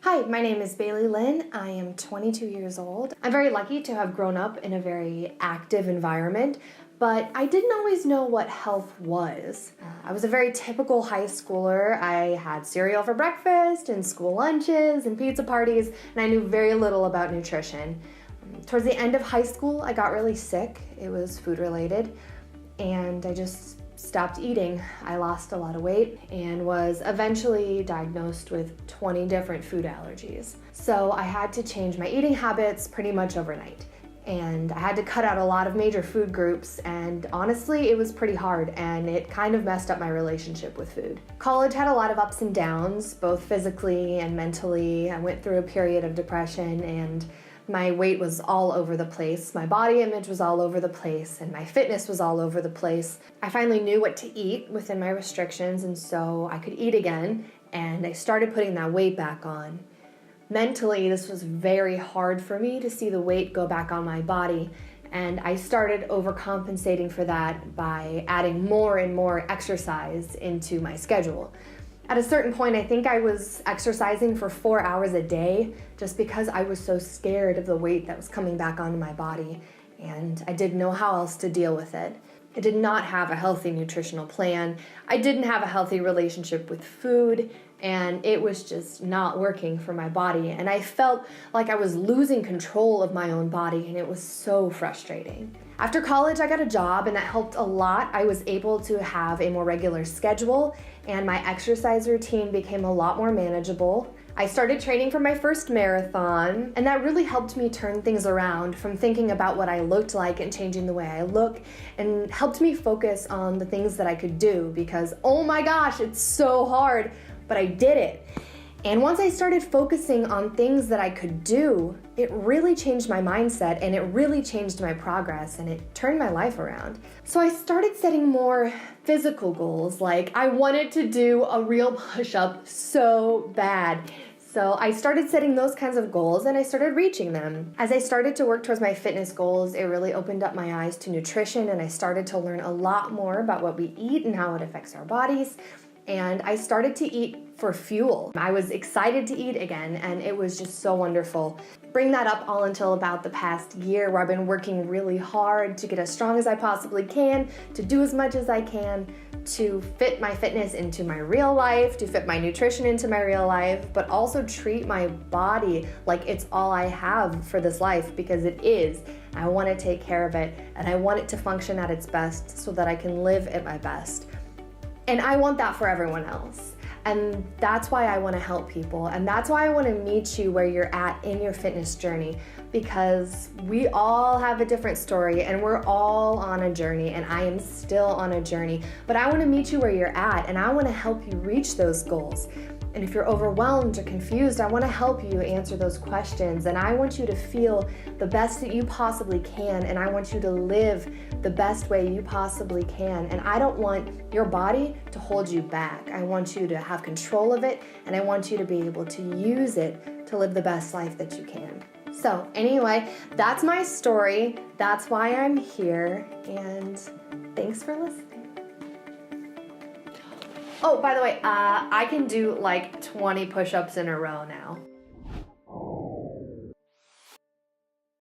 Hi, my name is Lynn. I am 22 years old. I'm very lucky to have grown up in a very active environment, but I didn't always know what health was. I was a very typical high schooler. I had cereal for breakfast and school lunches and pizza parties, and I knew very little about nutrition. Towards the end of high school, I got really sick. It was food related, and I just stopped eating. I lost a lot of weight and was eventually diagnosed with 20 different food allergies. So I had to change my eating habits pretty much overnight. And I had to cut out a lot of major food groups, and honestly, it was pretty hard, and it kind of messed up my relationship with food. College had a lot of ups and downs, both physically and mentally. I went through a period of depression, and my weight was all over the place. My body image was all over the place, and my fitness was all over the place. I finally knew what to eat within my restrictions, and so I could eat again, and I started putting that weight back on. Mentally, this was very hard for me to see the weight go back on my body, and I started overcompensating for that by adding more and more exercise into my schedule. At a certain point, I think I was exercising for 4 hours a day just because I was so scared of the weight that was coming back onto my body, and I didn't know how else to deal with it. I did not have a healthy nutritional plan. I didn't have a healthy relationship with food, and it was just not working for my body. And I felt like I was losing control of my own body, and it was so frustrating. After college, I got a job, and that helped a lot. I was able to have a more regular schedule, and my exercise routine became a lot more manageable. I started training for my first marathon, and that really helped me turn things around from thinking about what I looked like and changing the way I look, and helped me focus on the things that I could do because, oh my gosh, it's so hard, but I did it. And once I started focusing on things that I could do, it really changed my mindset, and it really changed my progress, and it turned my life around. So I started setting more physical goals, like I wanted to do a real push-up so bad. So I started setting those kinds of goals, and I started reaching them. As I started to work towards my fitness goals, it really opened up my eyes to nutrition, and I started to learn a lot more about what we eat and how it affects our bodies. And I started to eat for fuel. I was excited to eat again, and it was just so wonderful. Bring that up all until about the past year, where I've been working really hard to get as strong as I possibly can, to do as much as I can, to fit my fitness into my real life, to fit my nutrition into my real life, but also treat my body like it's all I have for this life, because it is. I want to take care of it, and I want it to function at its best so that I can live at my best. And I want that for everyone else. And that's why I want to help people. And that's why I want to meet you where you're at in your fitness journey, because we all have a different story, and we're all on a journey, and I am still on a journey. But I want to meet you where you're at, and I want to help you reach those goals. And if you're overwhelmed or confused, I want to help you answer those questions. And I want you to feel the best that you possibly can. And I want you to live the best way you possibly can. And I don't want your body to hold you back. I want you to have control of it. And I want you to be able to use it to live the best life that you can. So anyway, that's my story. That's why I'm here. And thanks for listening. Oh, by the way, I can do like 20 push-ups in a row now.